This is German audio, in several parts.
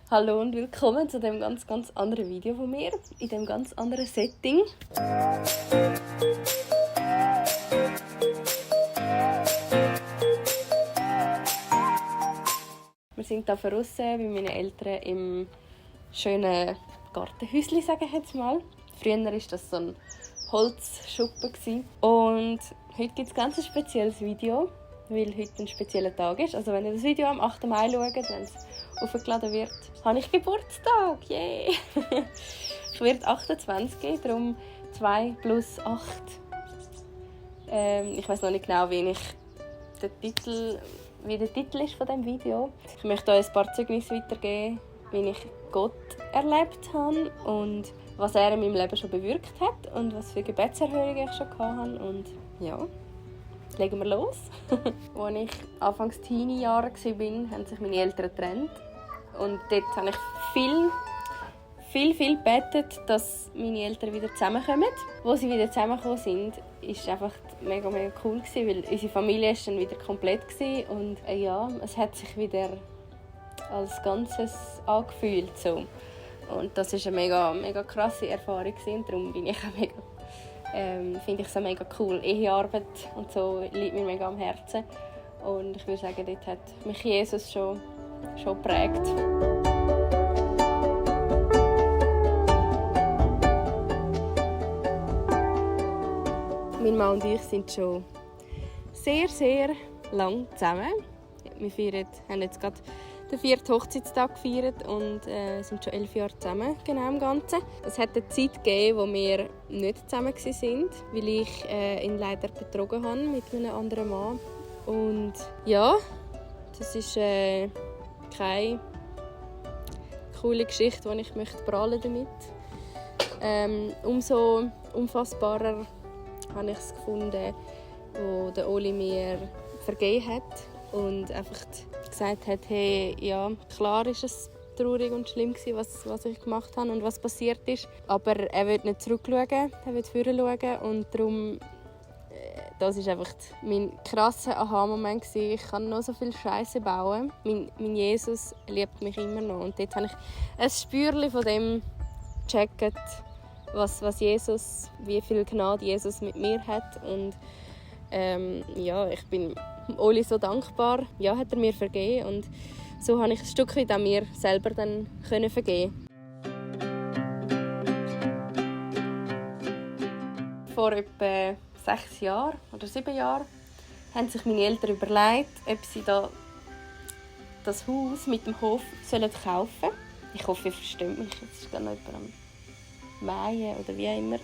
Hallo und willkommen zu dem ganz anderen Video von mir, in dem ganz anderen Setting. Wir sind hier draussen bei meinen Eltern im schönen Gartenhäuschen, sage ich jetzt mal. Früher war das so ein Holzschuppen. Und heute gibt es ein ganz spezielles Video, weil heute ein spezieller Tag ist. Also wenn ihr das Video am 8. Mai schaut, wenn es aufgeladen wird, habe ich Geburtstag. Yay! Ich werde 28, darum 2 plus 8. Ich weiß noch nicht genau, wie der Titel ist von diesem Video. Ich möchte euch ein paar Zeugnisse weitergeben, wie ich Gott erlebt habe und was er in meinem Leben schon bewirkt hat und was für Gebetserhörungen ich schon hatte. Und ja, legen wir los. Als ich anfangs Teenie-Jahre war, haben sich meine Eltern getrennt. Und dort habe ich viel gebetet, dass meine Eltern wieder zusammenkommen. Als sie wieder zusammengekommen sind, war es einfach mega cool, weil unsere Familie war dann wieder komplett war. Und ja, es hat sich wieder als Ganzes angefühlt. So. Und das war eine mega krasse Erfahrung. Und darum bin ich auch finde ich es mega cool. Ehearbeit und so liegt mir mega am Herzen. Und ich würde sagen, dort hat mich Jesus schon geprägt. Mein Mann und ich sind schon sehr lang zusammen. Wir haben jetzt gerade den 4. Hochzeitstag gefeiert und sind schon 11 Jahre zusammen, genau im Ganzen. Es hat eine Zeit gegeben, wo wir nicht zusammen waren, weil ich ihn leider betrogen habe mit einem anderen Mann. Und ja, das ist keine coole Geschichte, die ich prahlen damit. Umso unfassbarer habe ich es gefunden, wo der Oli mir vergeben hat und einfach gesagt hat, hey, ja, klar ist es traurig und schlimm gewesen, was ich gemacht habe und was passiert ist, aber er will nicht zurückschauen, er will vorne schauen und darum, das ist einfach mein krasser Aha-Moment gewesen. Ich kann noch so viel Scheiße bauen. Mein Jesus liebt mich immer noch und dort habe ich ein Spürchen von dem gecheckt, was Jesus, wie viel Gnade Jesus mit mir hat und ja, ich bin Oli so dankbar. Ja, hat er mir vergeben und so habe ich ein Stück weit an mir selber dann vergeben. Vor etwa 6 Jahren oder 7 Jahren haben sich meine Eltern überlegt, ob sie das Haus mit dem Hof kaufen sollen. Ich hoffe, ihr versteht mich. Jetzt ist gerade noch jemand am Mähen oder wie auch immer.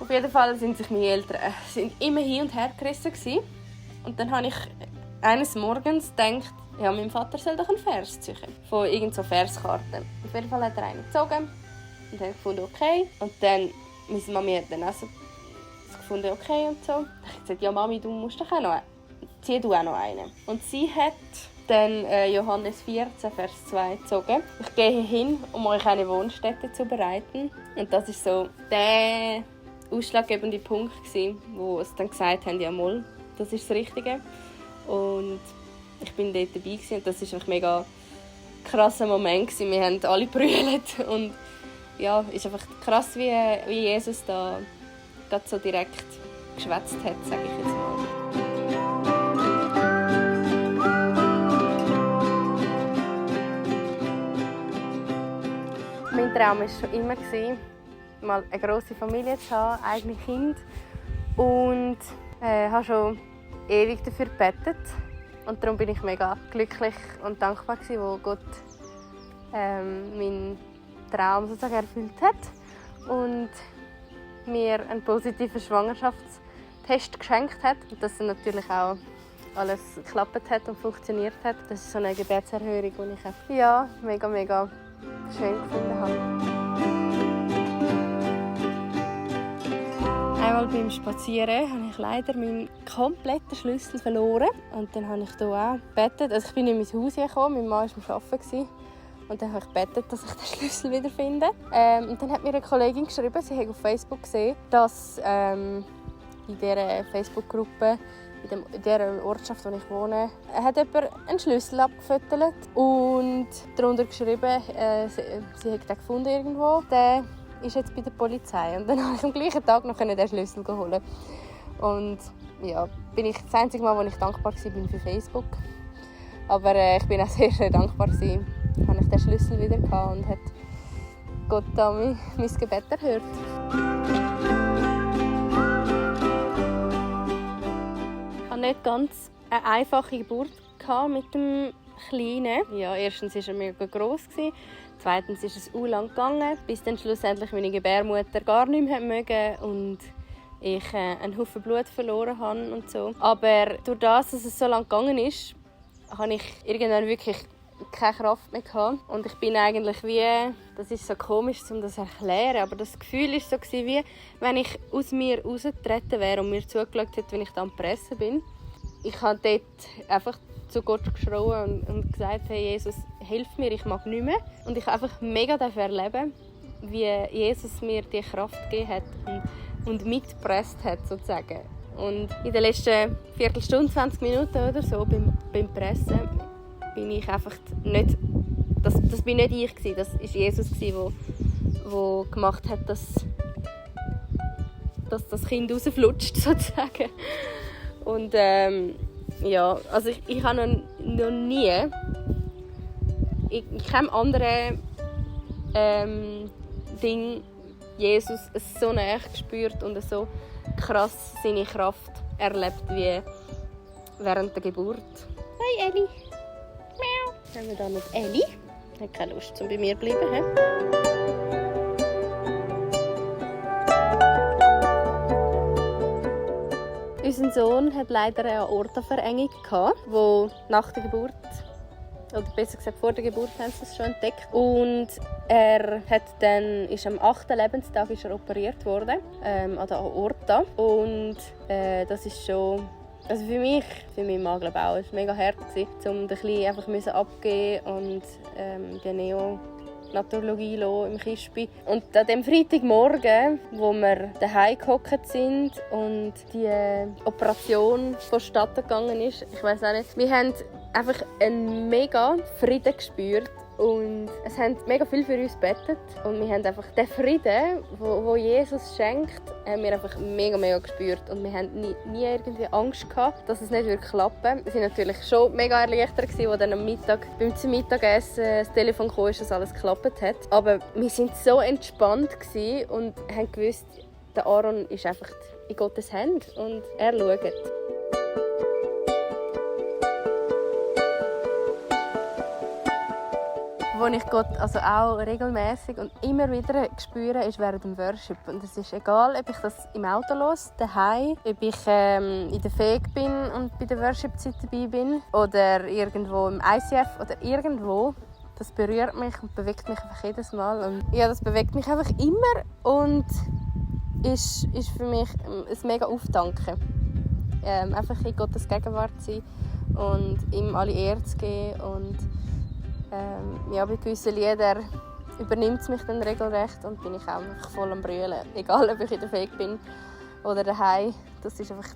Auf jeden Fall sind sich meine Eltern immer hin und her gerissen gewesen. Und dann habe ich eines Morgens gedacht, ja, mein Vater soll doch einen Vers ziehen. Von irgendeiner Verskarten. Auf jeden Fall hat er einen gezogen und habe gefunden, okay. Und dann, meine Mami hat dann auch so gefunden, okay und so. Ich habe gesagt, ja Mami, du musst doch auch noch zieh du auch noch einen. Und sie hat dann Johannes 14, Vers 2 gezogen. Ich gehe hin, um euch eine Wohnstätte zu bereiten. Und das ist so der ausschlaggebende Punkt gewesen, wo sie dann gesagt haben, ja mal, das ist das Richtige. Und ich bin dort dabei gewesen, und das war ein mega krasser Moment gewesen. Wir haben alle gebrüllt und ja, es ist einfach krass, wie Jesus da gerade so direkt geschwätzt hat, sage ich jetzt mal. Mein Traum war schon immer, mal eine grosse Familie zu haben, eigene Kinder. Und habe schon ewig dafür gebetet. Und darum bin ich mega glücklich und dankbar, wo Gott meinen Traum sozusagen erfüllt hat und mir einen positiven Schwangerschaftstest geschenkt hat. Und dass natürlich auch alles geklappt hat und funktioniert hat. Das ist so eine Gebetserhörung, die ich auch mega schön gefunden habe. Einmal beim Spazieren habe ich leider meinen kompletten Schlüssel verloren. Und dann habe ich hier auch gebetet. Also ich bin in mein Haus gekommen, mein Mann war am Arbeiten. Und dann habe ich gebetet, dass ich den Schlüssel wiederfinde. Und dann hat mir eine Kollegin geschrieben, sie hat auf Facebook gesehen, dass in dieser Facebook-Gruppe in der Ortschaft, wo ich wohne, hat jemand einen Schlüssel abgefüttert und darunter geschrieben, sie hat den gefunden irgendwo. Der ist jetzt bei der Polizei. Und dann konnte ich am gleichen Tag noch den Schlüssel holen. Und ja, bin ich das einzige Mal, wo ich dankbar war für Facebook. Aber ich bin auch sehr, sehr dankbar gewesen, dass ich den Schlüssel wieder hatte und hat Gott mein Gebet erhört. Ich hatte nicht ganz eine einfache Geburt mit dem Kleinen. Ja, erstens war er mega gross. Zweitens ist es lang gegangen, bis dann schlussendlich meine Gebärmutter gar nicht mehr mögen und ich einen Haufen Blut verloren habe und so. Aber durch das, dass es so lange gegangen ist, habe ich irgendwann wirklich keine Kraft mehr gehabt. Und ich bin eigentlich wie, das ist so komisch, um das zu erklären, aber das Gefühl war so, wie wenn ich aus mir rausgetreten wäre und mir zugeschaut hätte, wenn ich da am Pressen bin. Ich habe dort einfach zu Gott geschrien und gesagt, hey Jesus, hilf mir, ich mag nicht mehr. Und ich habe einfach mega erleben, wie Jesus mir die Kraft gegeben hat und mitgepresst hat, sozusagen. Und in den letzten Viertelstunde, 20 Minuten oder so beim Pressen bin ich einfach nicht, das bin nicht ich gewesen, das war Jesus gewesen, der gemacht hat, dass das Kind rausflutscht, sozusagen. Und ja, also ich habe noch nie in keinem anderen Ding Jesus so nahe gespürt und so krass seine Kraft erlebt wie während der Geburt. Hi Elli! Miau! Haben wir da noch Elli? Hat keine Lust, um bei mir zu bleiben. He? Unser Sohn hat leider eine Aortaverengung gehabt, die nach der Geburt, oder besser gesagt vor der Geburt, haben sie es schon entdeckt. Und er ist am 8. Lebenstag operiert worden, an der Aorta. Und das ist schon, also für meinen Mann glaube ich auch, es war mega hart, um den Kleinen einfach abgeben und die Neonatologie im Kispi. Und an dem Freitagmorgen, wo wir daheim gehockt sind und die Operation vonstatten gegangen ist, ich weiss auch nicht, wir haben einfach einen mega Frieden gespürt und es haben mega viel für uns gebetet und wir haben einfach den Frieden, wo Jesus schenkt, haben wir einfach mega gespürt und wir haben nie irgendwie Angst gehabt, dass es nicht klappen würde. Wir waren natürlich schon mega erleichtert, als dann am Mittag beim Mittagessen das Telefon kam, dass alles geklappt hat. Aber wir waren so entspannt und haben gewusst, der Aaron ist einfach in Gottes Händen und er schaut. Wo ich Gott also auch regelmäßig und immer wieder spüre, ist während dem Worship. Und es ist egal, ob ich das im Auto höre, daheim, ob ich in der Feg bin und bei der Worship-Zeit dabei bin oder irgendwo im ICF oder irgendwo. Das berührt mich und bewegt mich einfach jedes Mal. Und ja, das bewegt mich einfach immer und ist für mich ein mega Auftanken. Einfach in Gottes Gegenwart zu sein und ihm alle Ehre zu geben. Und ja, bei gewissen Liedern übernimmt es mich dann regelrecht und bin ich auch voll am Brüllen. Egal, ob ich in der Feg bin oder daheim. Das ist einfach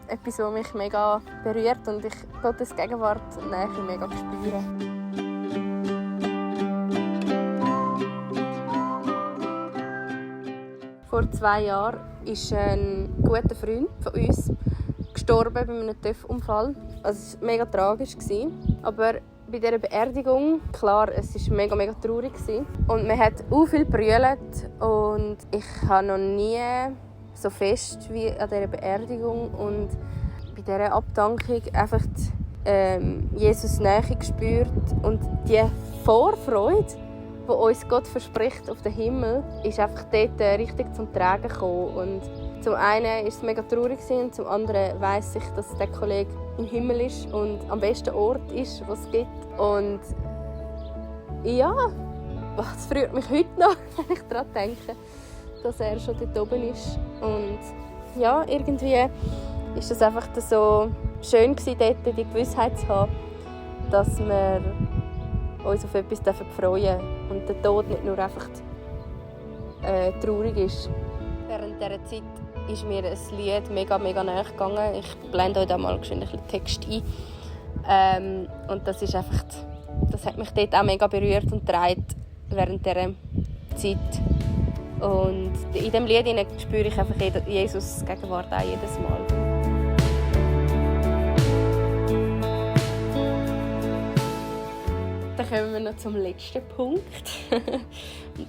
etwas, was mich mega berührt und ich Gottes Gegenwart und Nähe mega spüre. Vor 2 Jahren ist ein guter Freund von uns gestorben bei einem TÜV-Unfall. Also, es war mega tragisch. Aber bei dieser Beerdigung, klar, es war mega traurig. Und man hat auch viel gebrüllt. Und ich habe noch nie so fest wie an dieser Beerdigung und bei dieser Abdankung einfach Jesus' Nähe gespürt. Und die Vorfreude, die uns Gott verspricht auf den Himmel, ist einfach dort richtig zum Tragen gekommen. Und zum einen war es mega traurig und zum anderen weiss ich, dass der Kollege im Himmel ist und am besten Ort ist, was es gibt. Und ja, das freut mich heute noch, wenn ich daran denke, dass er schon dort oben ist. Und ja, irgendwie war es einfach so schön gewesen, dort die Gewissheit zu haben, dass wir uns auf etwas freuen dürfen und der Tod nicht nur einfach traurig ist. Während dieser Zeit ist mir ein Lied mega nahe gegangen. Ich blende euch da mal schnell ein bisschen Text ein. Und das ist einfach, das hat mich dort auch mega berührt und getragen während dieser Zeit. Und in diesem Lied spüre ich einfach Jesus Gegenwart auch jedes Mal. Dann kommen wir noch zum letzten Punkt.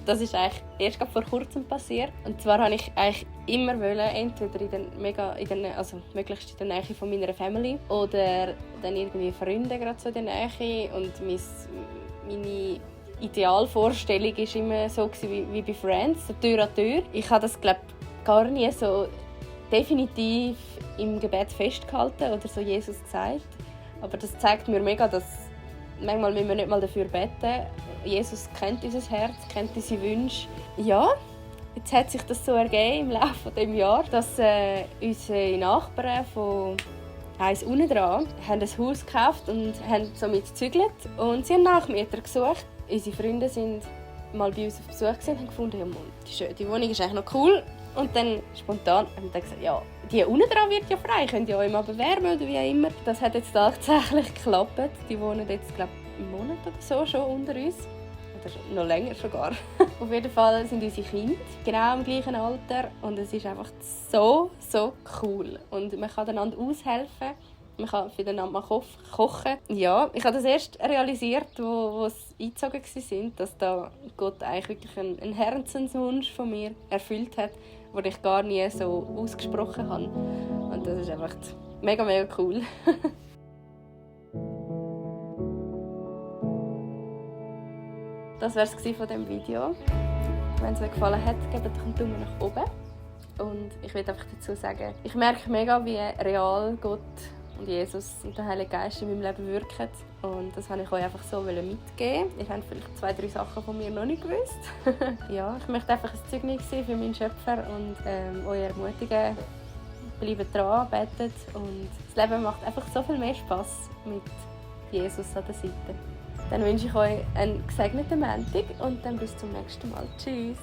Das ist eigentlich erst vor kurzem passiert. Und zwar wollte ich eigentlich immer entweder möglichst in der Nähe von meiner Family oder dann irgendwie Freunde gerade so in der Nähe. Und meine Idealvorstellung war immer so wie bei Friends, so Tür an Tür. Ich habe das, glaube ich, gar nie so definitiv im Gebet festgehalten oder so Jesus gesagt. Aber das zeigt mir mega, dass manchmal müssen wir nicht mal dafür beten. Jesus kennt unser Herz, kennt unsere Wünsche. Ja, jetzt hat sich das so ergeben im Laufe dieses Jahres, dass unsere Nachbarn von eins unten dran haben ein Haus gekauft und haben somit gezügelt. Und sie haben Nachmieter gesucht. Unsere Freunde sind mal bei uns auf Besuch und haben gefunden, ja, die Wohnung ist eigentlich noch cool. Und dann spontan haben sie gesagt, ja, die unten dran wird ja frei, könnt ihr euch mal bewerben oder wie auch immer. Das hat jetzt tatsächlich geklappt. Die wohnen jetzt, glaube ich, einen Monat oder so schon unter uns. Oder noch länger sogar. Auf jeden Fall sind unsere Kinder genau im gleichen Alter. Und es ist einfach so cool. Und man kann einander aushelfen. Man kann füreinander mal kochen. Ja, ich habe das erst realisiert, wo sie eingezogen waren, dass da Gott eigentlich wirklich einen Herzenswunsch von mir erfüllt hat, den ich gar nie so ausgesprochen habe. Und das ist einfach mega cool. Das war es von diesem Video. Wenn es euch gefallen hat, gebt doch einen Daumen nach oben. Und ich will einfach dazu sagen, ich merke mega, wie real Gott und Jesus und der Heilige Geist in meinem Leben wirken. Und das wollte ich euch einfach so mitgeben. Ihr habt vielleicht 2-3 Sachen von mir noch nicht gewusst. Ja, ich möchte einfach ein Zeugnis sein für meinen Schöpfer und euch ermutigen, bleibt dran, betet. Und das Leben macht einfach so viel mehr Spass mit Jesus an der Seite. Dann wünsche ich euch einen gesegneten Montag und dann bis zum nächsten Mal. Tschüss!